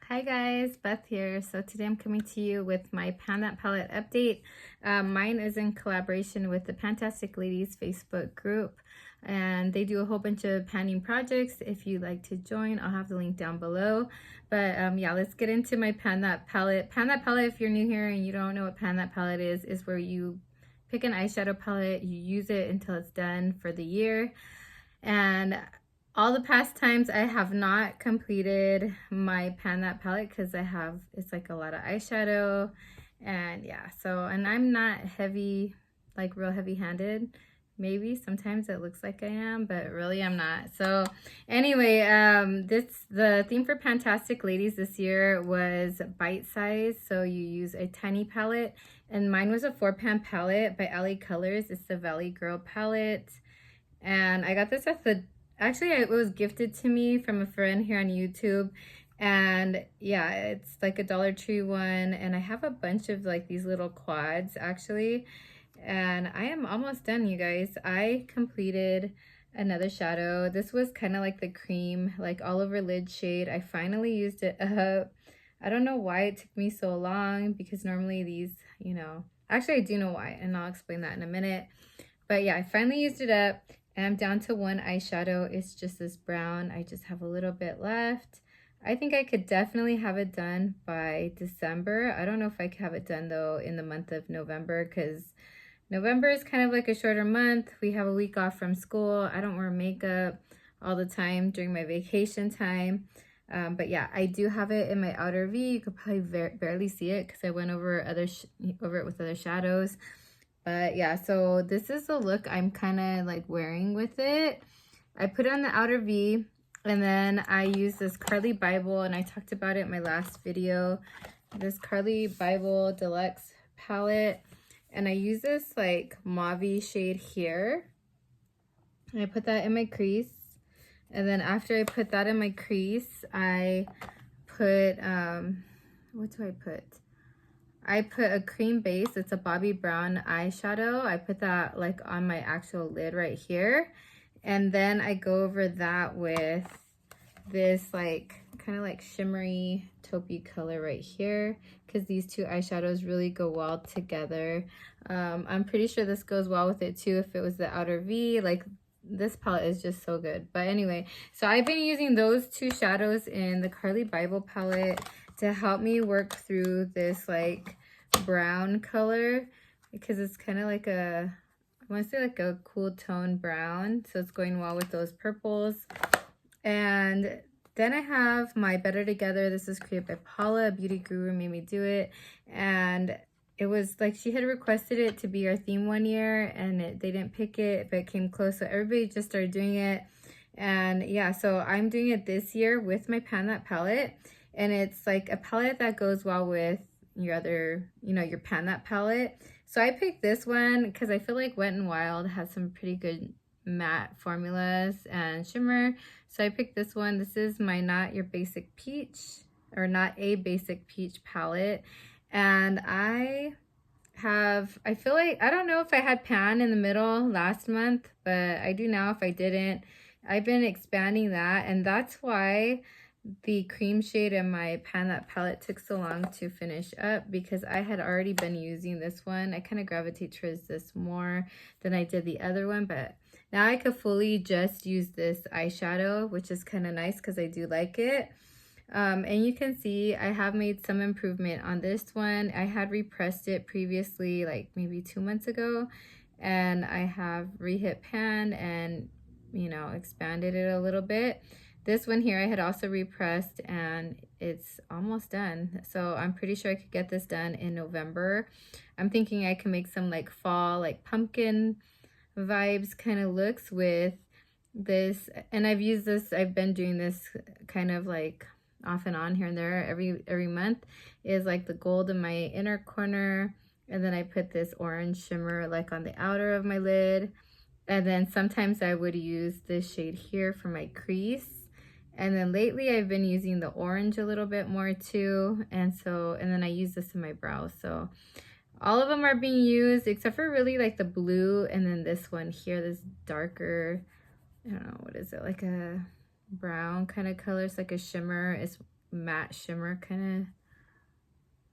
Hi guys, Beth here. So today I'm coming to you with my Pan That Palette update. Mine is in collaboration with the Fantastic Ladies Facebook group, and they do a whole bunch of panning projects. If you'd like to join, I'll have the link down below. But yeah, let's get into my Pan That Palette. Pan That Palette, if you're new here and you don't know what Pan That Palette is where you pick an eyeshadow palette, you use it until it's done for the year. And all the past times I have not completed my Pan That palette because it's like a lot of eyeshadow. And yeah, and I'm not heavy, like real heavy handed. Maybe sometimes it looks like I am, but really I'm not. So anyway, the theme for Fantastic Ladies this year was bite size. So you use a tiny palette, and mine was a 4-pan palette by LA Colors. It's the Valley Girl palette. And I got this at actually it was gifted to me from a friend here on YouTube. And yeah, it's like a Dollar Tree one, and I have a bunch of like these little quads actually. And I am almost done, you guys. I completed another shadow. This was kind of like the cream, like all over lid shade. I finally used it up. I don't know why it took me so long, because normally these, actually I do know why, and I'll explain that in a minute. But yeah, I finally used it up, and I'm down to one eyeshadow. It's just this brown. I just have a little bit left. I think I could definitely have it done by December. I don't know if I could have it done though in the month of November, because November is kind of like a shorter month. We have a week off from school. I don't wear makeup all the time during my vacation time. But yeah, I do have it in my outer V. You could probably barely see it because I went over over it with other shadows. But yeah, so this is the look I'm kind of like wearing with it. I put it on the outer V, and then I use this Cali Bybe, and I talked about it in my last video. This Cali Bybe Deluxe palette. And I use this like mauve shade here. And I put that in my crease. And then after I put that in my crease, I put, what do I put? I put a cream base. It's a Bobbi Brown eyeshadow. I put that like on my actual lid right here. And then I go over that with this like kind of like shimmery taupey color right here, because these two eyeshadows really go well together. I'm pretty sure this goes well with it too if it was the outer V. Like, this palette is just so good. But anyway, so I've been using those two shadows in the Cali Bybe palette to help me work through this like brown color, because it's kind of like I want to say like a cool tone brown, so it's going well with those purples. And then I have my Better Together. This is created by Paula, a beauty guru, made me do it. And it was like she had requested it to be our theme one year, and they didn't pick it, but it came close. So everybody just started doing it. And yeah, so I'm doing it this year with my Pan That palette. And it's like a palette that goes well with your other, your Pan That palette. So I picked this one because I feel like Wet n Wild has some pretty good matte formulas and shimmer. So I picked this one. This is my Not Your Basic Peach, or Not a Basic Peach palette. And I feel like, I don't know if I had pan in the middle last month, but I do now if I didn't. I've been expanding that, and that's why the cream shade in my Pan That palette took so long to finish up, because I had already been using this one. I kind of gravitate towards this more than I did the other one, but now I could fully just use this eyeshadow, which is kind of nice because I do like it. And you can see I have made some improvement on this one. I had repressed it previously, like maybe 2 months ago, and I have re-hit pan and, expanded it a little bit. This one here I had also repressed, and it's almost done. So I'm pretty sure I could get this done in November. I'm thinking I can make some like fall, like pumpkin vibes kind of looks with this. And I've been doing this kind of like off and on here and there every month, is like the gold in my inner corner, and then I put this orange shimmer like on the outer of my lid. And then sometimes I would use this shade here for my crease. And then lately I've been using the orange a little bit more too. And then I use this in my brows. So all of them are being used except for really like the blue, and then this one here, this darker, I don't know, what is it, like a brown kind of color. It's like a shimmer. matte shimmer kind of.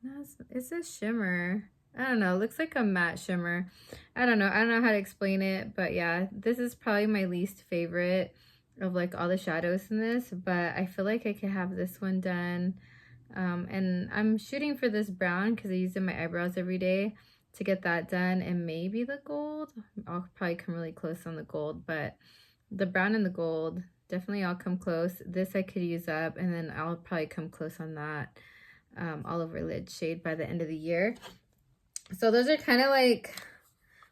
No, it's a shimmer. I don't know. It looks like a matte shimmer. I don't know. I don't know how to explain it, but yeah, this is probably my least favorite of like all the shadows in this, but I feel like I could have this one done. And I'm shooting for this brown because I use it in my eyebrows every day to get that done, and maybe the gold. I'll probably come really close on the gold, but the brown and the gold, definitely I'll come close. This I could use up, and then I'll probably come close on that all over lid shade by the end of the year. So those are kind of like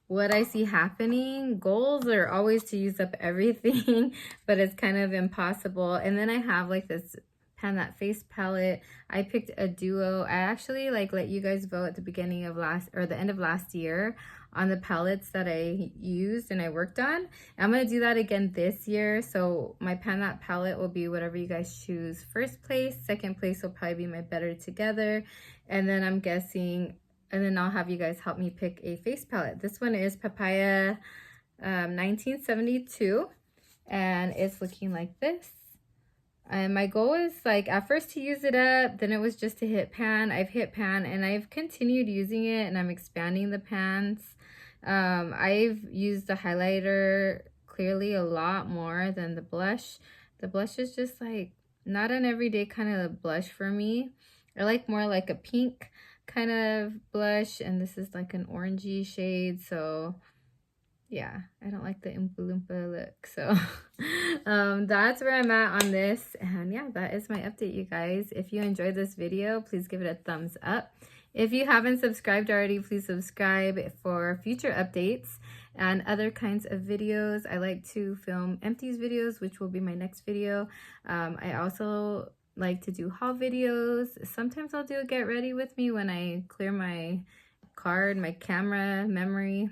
what I see happening. Goals are always to use up everything, but it's kind of impossible. And then I have like this Pan That Face palette. I picked a duo. I actually like let you guys vote at the beginning of the end of last year on the palettes that I used and I worked on. I'm gonna do that again this year. So my Pan That palette will be whatever you guys choose. First place, second place will probably be my Better Together, and then I'm guessing, and then I'll have you guys help me pick a face palette. This one is Papaya 1972, and it's looking like this. And my goal is like at first to use it up, then it was just to hit pan. I've hit pan and I've continued using it, and I'm expanding the pans. I've used the highlighter clearly a lot more than the blush. The blush is just like not an everyday kind of blush for me. I like more like a pink kind of blush, and this is like an orangey shade, so yeah, I don't like the Oompa Loompa look. So that's where I'm at on this. And yeah, that is my update, you guys. If you enjoyed this video, please give it a thumbs up. If you haven't subscribed already, please subscribe for future updates and other kinds of videos. I like to film empties videos, which will be my next video. I also like to do haul videos. Sometimes I'll do a get ready with me when I clear my card, my camera, memory,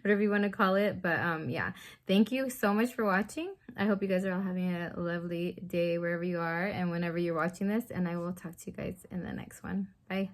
whatever you want to call it. But yeah, thank you so much for watching. I hope you guys are all having a lovely day wherever you are and whenever you're watching this, and I will talk to you guys in the next one. Bye.